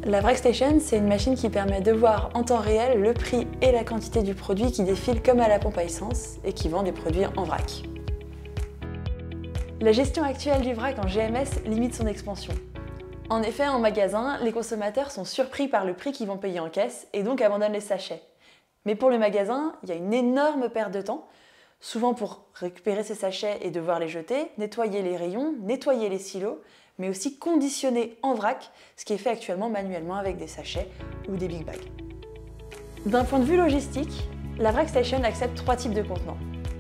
La Vracstation, c'est une machine qui permet de voir en temps réel le prix et la quantité du produit qui défile comme à la pompe à essence et qui vend des produits en vrac. La gestion actuelle du vrac en GMS limite son expansion. En effet, en magasin, les consommateurs sont surpris par le prix qu'ils vont payer en caisse et donc abandonnent les sachets. Mais pour le magasin, il y a une énorme perte de temps, souvent pour récupérer ces sachets et devoir les jeter, nettoyer les rayons, nettoyer les silos, mais aussi conditionner en vrac, ce qui est fait actuellement manuellement avec des sachets ou des big bags. D'un point de vue logistique, la Vracstation accepte 3 types de contenants.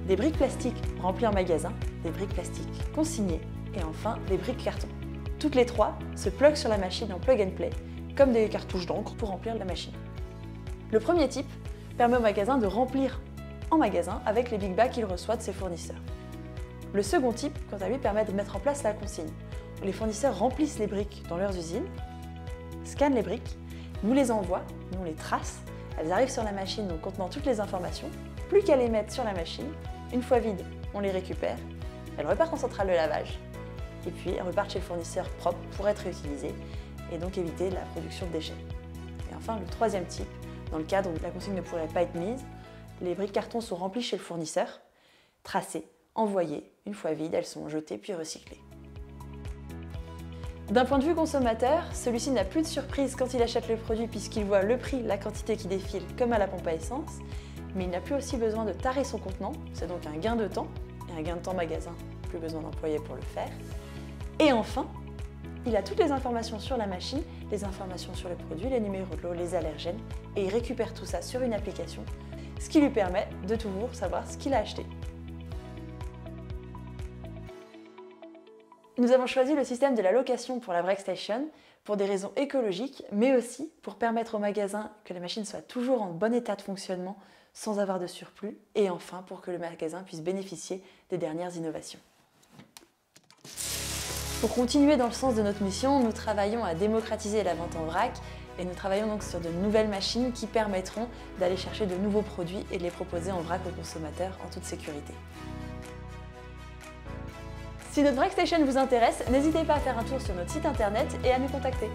Des briques plastiques remplies en magasin, des briques plastiques consignées et enfin des briques carton. Toutes les 3 se pluguent sur la machine en plug and play, comme des cartouches d'encre pour remplir la machine. Le premier type permet au magasin de remplir en magasin avec les big bags qu'il reçoit de ses fournisseurs. Le second type, quant à lui, permet de mettre en place la consigne. Les fournisseurs remplissent les briques dans leurs usines, scannent les briques, nous les envoient, nous on les trace, elles arrivent sur la machine donc contenant toutes les informations, plus qu'à les mettre sur la machine, une fois vides, on les récupère, elles repartent en centrale de lavage, et puis elles repartent chez le fournisseur propre pour être réutilisées et donc éviter la production de déchets. Et enfin, le troisième type, dans le cadre où la consigne ne pourrait pas être mise, les briques carton sont remplies chez le fournisseur, tracées, envoyées, une fois vides, elles sont jetées puis recyclées. D'un point de vue consommateur, celui-ci n'a plus de surprise quand il achète le produit puisqu'il voit le prix, la quantité qui défile comme à la pompe à essence, mais il n'a plus aussi besoin de tarer son contenant, c'est donc un gain de temps, et un gain de temps magasin, plus besoin d'employés pour le faire. Et enfin, il a toutes les informations sur la machine, les informations sur le produit, les numéros de lot, les allergènes, et il récupère tout ça sur une application, ce qui lui permet de toujours savoir ce qu'il a acheté. Nous avons choisi le système de la location pour la Vracstation pour des raisons écologiques, mais aussi pour permettre au magasin que la machine soit toujours en bon état de fonctionnement sans avoir de surplus, et enfin pour que le magasin puisse bénéficier des dernières innovations. Pour continuer dans le sens de notre mission, nous travaillons à démocratiser la vente en vrac et nous travaillons donc sur de nouvelles machines qui permettront d'aller chercher de nouveaux produits et de les proposer en vrac aux consommateurs en toute sécurité. Si notre Vracstation vous intéresse, n'hésitez pas à faire un tour sur notre site internet et à nous contacter.